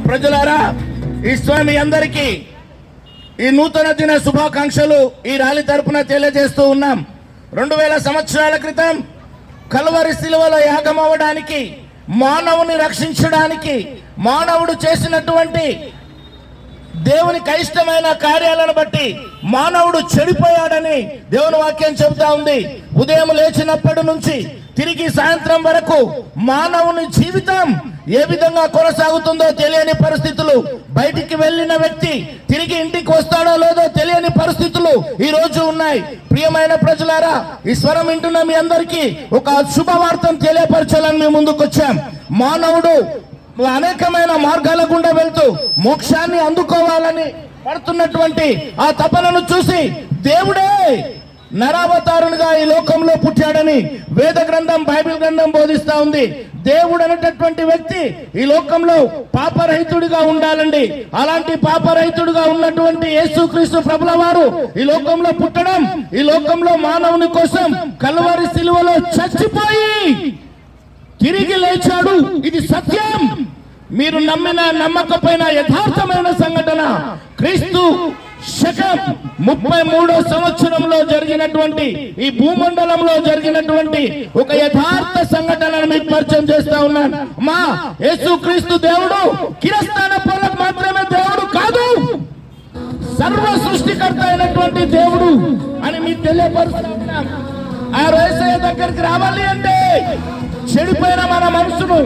ప్రజలారా, ఈ స్వామి అందరికీ ఈ నూతన దిన శుభాకాంక్షలు ఈ ర్యాలీ తరపున తెలియజేస్తూ ఉన్నాం. 2000 సంవత్సరాల క్రితం కల్వరి శిలువలో యాగం అవ్వడానికి, మానవుని రక్షించడానికి మానవుడు చేసినటువంటి దేవునికి అయిష్టమైన కార్యాలను బట్టి మానవుడు చెడిపోయాడని దేవుని వాక్యం చెబుతా ఉంది. ఉదయం లేచినప్పటి నుంచి తిరిగి సాయంత్రం వరకు మానవుని జీవితం ఏ విధంగా కొనసాగుతుందో తెలియని పరిస్థితులు, బయటికి వెళ్ళిన వ్యక్తి తిరిగి ఇంటికి వస్తాడో లేదో తెలియని పరిస్థితులు ఈ రోజు ఉన్నాయి. ప్రియమైన ప్రజలారా, ఈ స్వరం వింటున్న మీ అందరికీ ఒక శుభవార్తను తెలియపరచాలని మేము ముందుకు వచ్చాం. మానవుడు అనేకమైన మార్గాల గుండా వెళ్తూ మోక్షాన్ని అందుకోవాలని పడుతున్నటువంటి ఆ తపనను చూసి దేవుడే నరావతారునిగా ఈ లోకంలో పుట్టాడని వేద గ్రంథం, బైబిల్ గ్రంథం బోధిస్తా ఉంది. దేవుడు అనేటటువంటి వ్యక్తి ఈ లోకంలో పాపరహితుడిగా ఉండాలండి. అలాంటి పాపరహితుడిగా ఉన్నటువంటి యేసుక్రీస్తు ప్రభుల వారు ఈ లోకంలో పుట్టడం, ఈ లోకంలో మానవుని కోసం కల్వరి శిలువలో చచ్చిపోయి తిరిగి లేచాడు. ఇది సత్యం. మీరు నమ్మిన నమ్మకపోయిన యథార్థమైన సంఘటన. క్రీస్తు శకం 33వ సంవత్సరంలో జరిగినటువంటి ఈ భూమండలంలో జరిగినటువంటి ఒక యథార్థ సంఘటనను మీకు పరిచయం చేస్తా ఉన్నాను. మా యేసుక్రీస్తు దేవుడు కిరస్థాన పనులకు మాత్రమే దేవుడు కాదు, సర్వ సృష్టికర్త అయినటువంటి దేవుడు అని మీకు తెలియపరుస్తా ఉన్నాం. ఆ యేసయ్య దగ్గరికి రావాలి అంటే చెడిపోయిన మన మనసును